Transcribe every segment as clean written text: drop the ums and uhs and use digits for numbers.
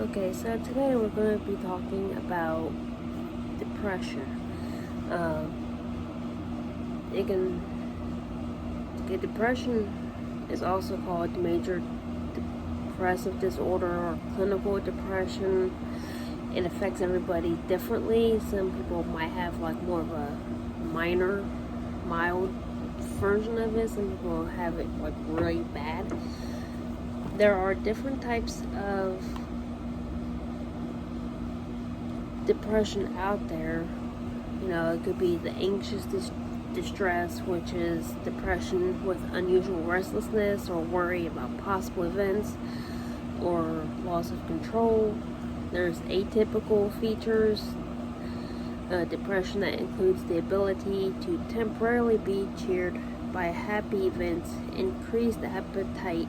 Okay, so today we're going to be talking about depression. It can get depression is also called major depressive disorder or clinical depression. It affects everybody differently. Some people might have like more of a mild version of it. Some people have it like really bad. There are different types of depression out there. It could be the anxious distress, which is depression with unusual restlessness or worry about possible events or loss of control. There's atypical features, depression that includes the ability to temporarily be cheered by happy events, increased appetite,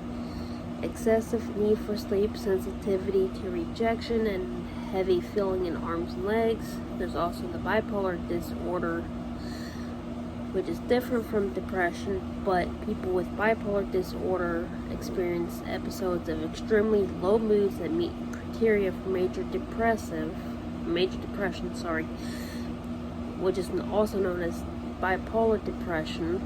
excessive need for sleep, sensitivity to rejection, and heavy feeling in arms and legs. There's also the bipolar disorder, which is different from depression, but people with bipolar disorder experience episodes of extremely low moods that meet criteria for major depression, which is also known as bipolar depression.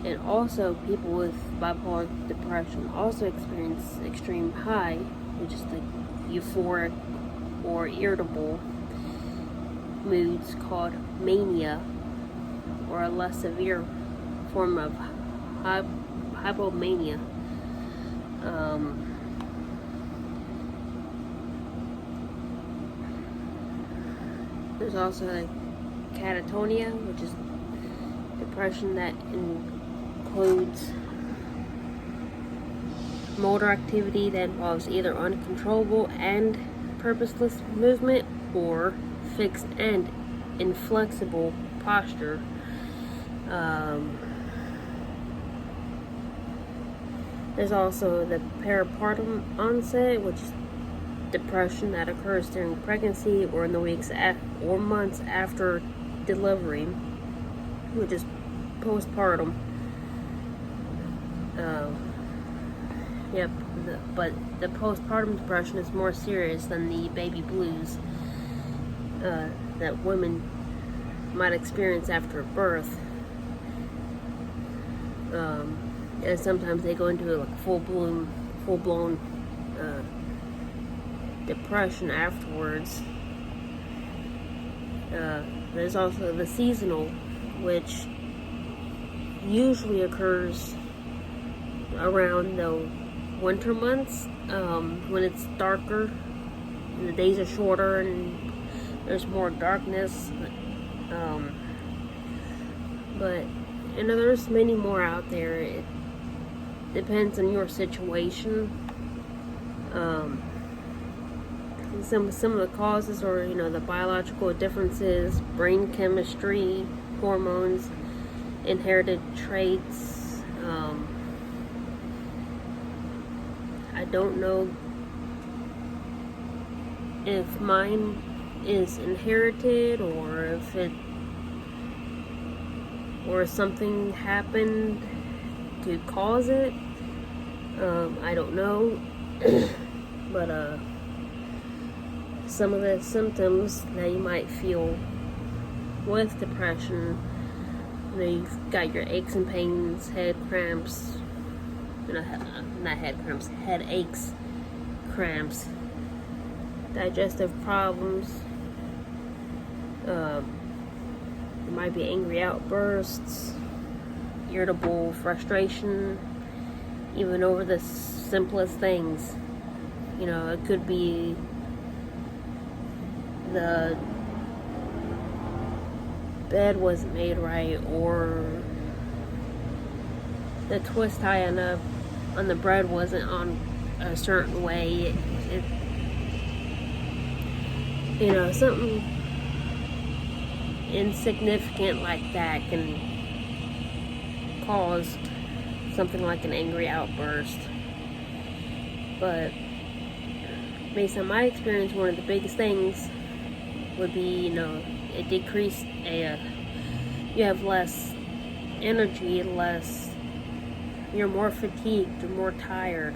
And also, people with bipolar depression also experience extreme high, which is the euphoric or irritable moods called mania, or a less severe form of hypomania. There's also like catatonia, which is depression that includes motor activity that involves either uncontrollable and purposeless movement or fixed and inflexible posture. There's also the peripartum onset, which is depression that occurs during pregnancy or in the weeks or months after delivery, which is postpartum. But the postpartum depression is more serious than the baby blues that women might experience after birth. And sometimes they go into like full-blown depression afterwards. There's also the seasonal, which usually occurs around the winter months, when it's darker and the days are shorter and there's more darkness. But there's many more out there. It depends on your situation. Some of the causes are, the biological differences, brain chemistry, hormones, inherited traits. I don't know if mine is inherited or or something happened to cause it. I don't know. But some of the symptoms that you might feel with depression, you've got your aches and pains, head cramps, not head cramps, headaches, cramps, digestive problems. There might be angry outbursts, irritable frustration, even over the simplest things. It could be the bed wasn't made right, or the twist tie on the bread wasn't on a certain way. Something insignificant like that can cause something like an angry outburst. But based on my experience, one of the biggest things would be, it decreased you have less energy, you're more fatigued, you're more tired.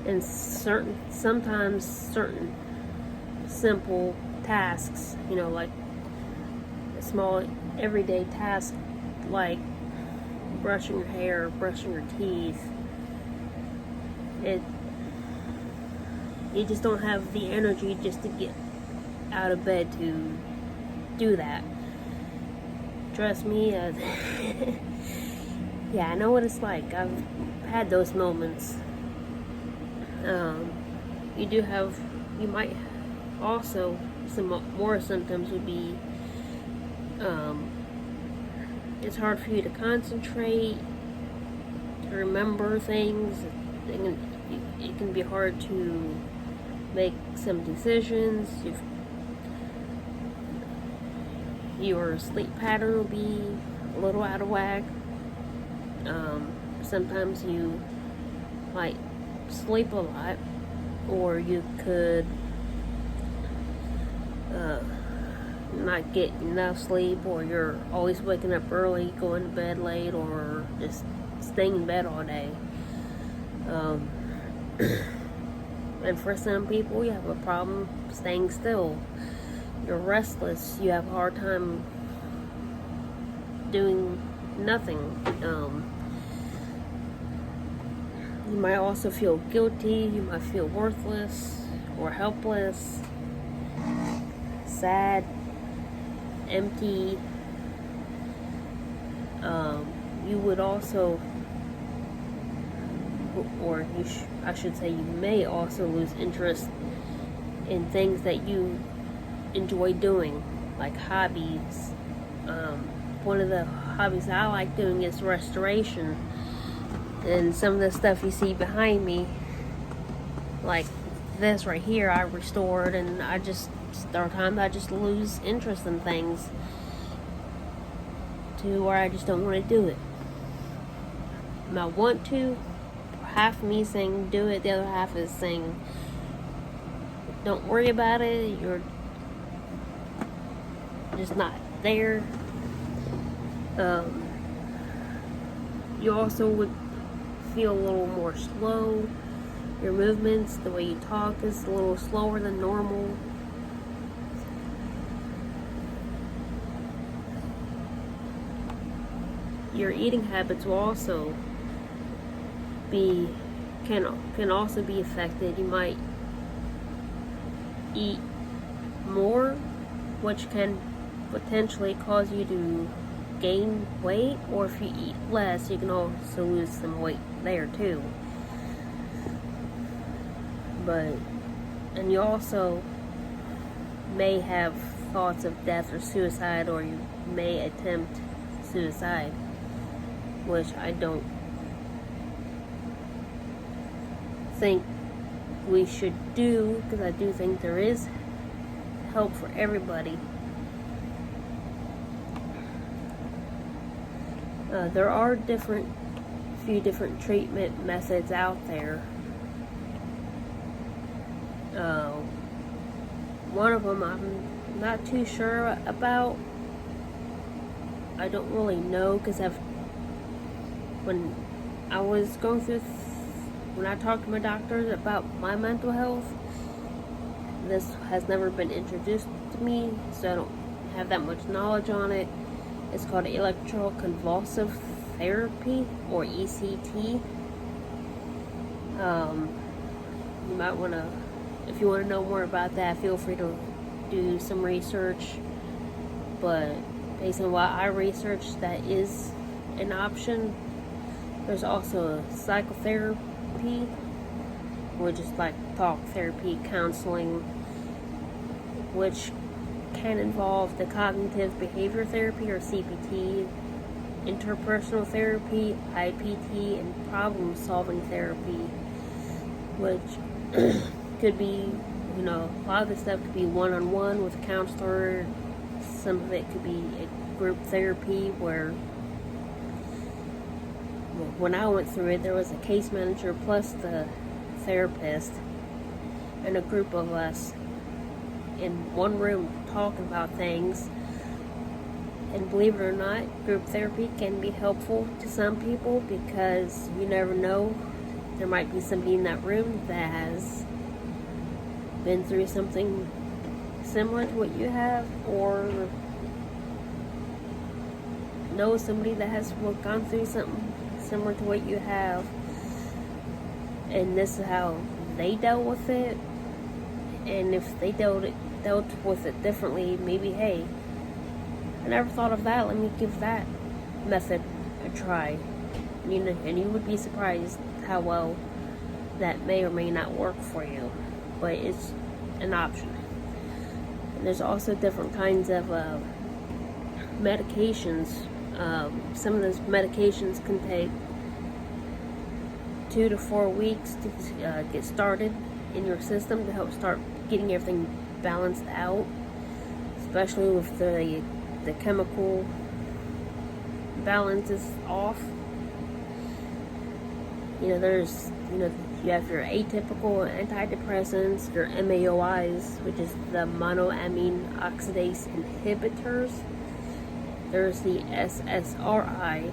And sometimes certain simple tasks, like a small everyday task like brushing your hair, brushing your teeth, you just don't have the energy just to get out of bed to do that. Trust me, yeah, I know what it's like. I've had those moments. You might also, some more symptoms would be, it's hard for you to concentrate, to remember things. It can be hard to make some decisions. Your sleep pattern will be a little out of whack. Sometimes you might sleep a lot, or you could not get enough sleep, or you're always waking up early, going to bed late, or just staying in bed all day. And for some people, you have a problem staying still. You're restless. You have a hard time doing nothing. You might also feel guilty. You might feel worthless or helpless, sad, empty. You would also, or I should say, you may also lose interest in things that you enjoy doing, like hobbies. One of the hobbies I like doing is restoration, and some of the stuff you see behind me, like this right here, I restored, and there are times I just lose interest in things to where I just don't want to do it. And I want to. Half of me saying do it, the other half is saying don't worry about it, you're just not there. You also would feel a little more slow. Your movements, the way you talk is a little slower than normal. Your eating habits will also can also be affected. You might eat more, which can potentially cause you to gain weight, or if you eat less, you can also lose some weight there too. And you also may have thoughts of death or suicide, or you may attempt suicide, which I don't think we should do, because I do think there is help for everybody. There are few different treatment methods out there. One of them I'm not too sure about. I don't really know, because when I talked to my doctors about my mental health, this has never been introduced to me, so I don't have that much knowledge on it. It's called electroconvulsive therapy, or ECT. You might want to, if you want to know more about that, feel free to do some research. But based on what I researched, that is an option. There's also psychotherapy, which is like talk therapy, counseling, which can involve the cognitive behavior therapy, or CBT, interpersonal therapy, IPT, and problem solving therapy, which could be, a lot of the stuff could be one-on-one with a counselor. Some of it could be a group therapy, where when I went through it, there was a case manager plus the therapist and a group of us in one room talking about things. And believe it or not, group therapy can be helpful to some people, because you never know, there might be somebody in that room that has been through something similar to what you have, or know somebody that has gone through something similar to what you have, and this is how they dealt with it. And if they dealt with it differently, maybe, hey, I never thought of that, let me give that method a try. And you would be surprised how well that may or may not work for you, but it's an option. And there's also different kinds of medications. Some of those medications can take 2 to 4 weeks to get started in your system to help start getting everything balanced out, especially with the chemical balance is off. You have your atypical antidepressants, your MAOIs, which is the monoamine oxidase inhibitors. There's the SSRI,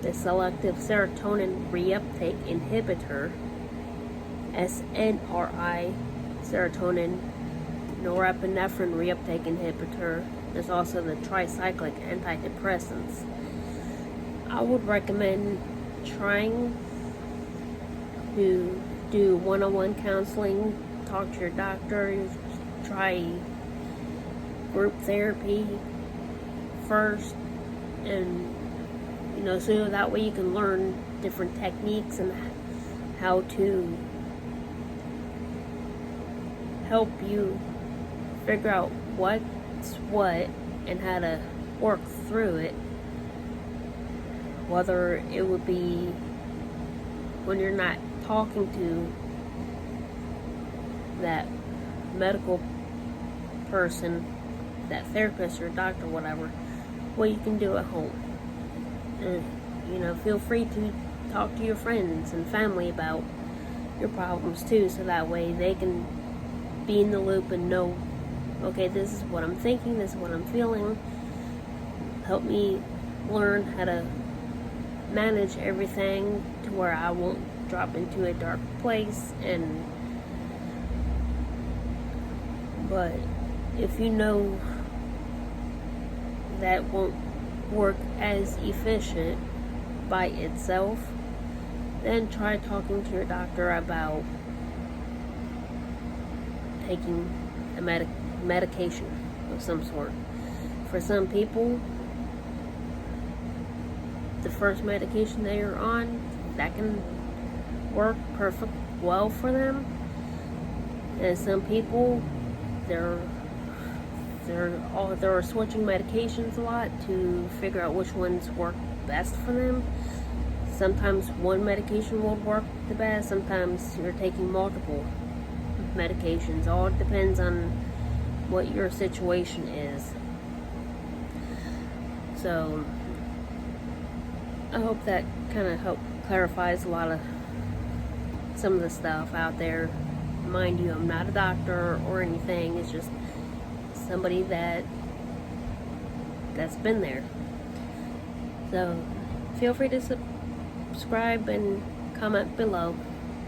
the selective serotonin reuptake inhibitor. SNRI, serotonin norepinephrine reuptake inhibitor. There's also the tricyclic antidepressants. I would recommend trying to do one-on-one counseling, talk to your doctor, try group therapy first, and so that way you can learn different techniques and how to help you figure out what's what and how to work through it, whether it would be when you're not talking to that medical person, that therapist or doctor, whatever, what you can do at home. Feel free to talk to your friends and family about your problems too, so that way they can be in the loop and know, okay, this is what I'm thinking, this is what I'm feeling. Help me learn how to manage everything to where I won't drop into a dark place. But if you know that won't work as efficient by itself, then try talking to your doctor about taking a medication of some sort. For some people, the first medication they are on, that can work perfect well for them. And some people, they're switching medications a lot to figure out which ones work best for them. Sometimes one medication will work the best, sometimes you're taking multiple medications. All depends on what your situation is. So I hope that kind of clarifies some of the stuff out there. Mind you, I'm not a doctor or anything. It's just somebody that's been there. So feel free to subscribe and comment below.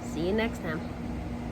See you next time.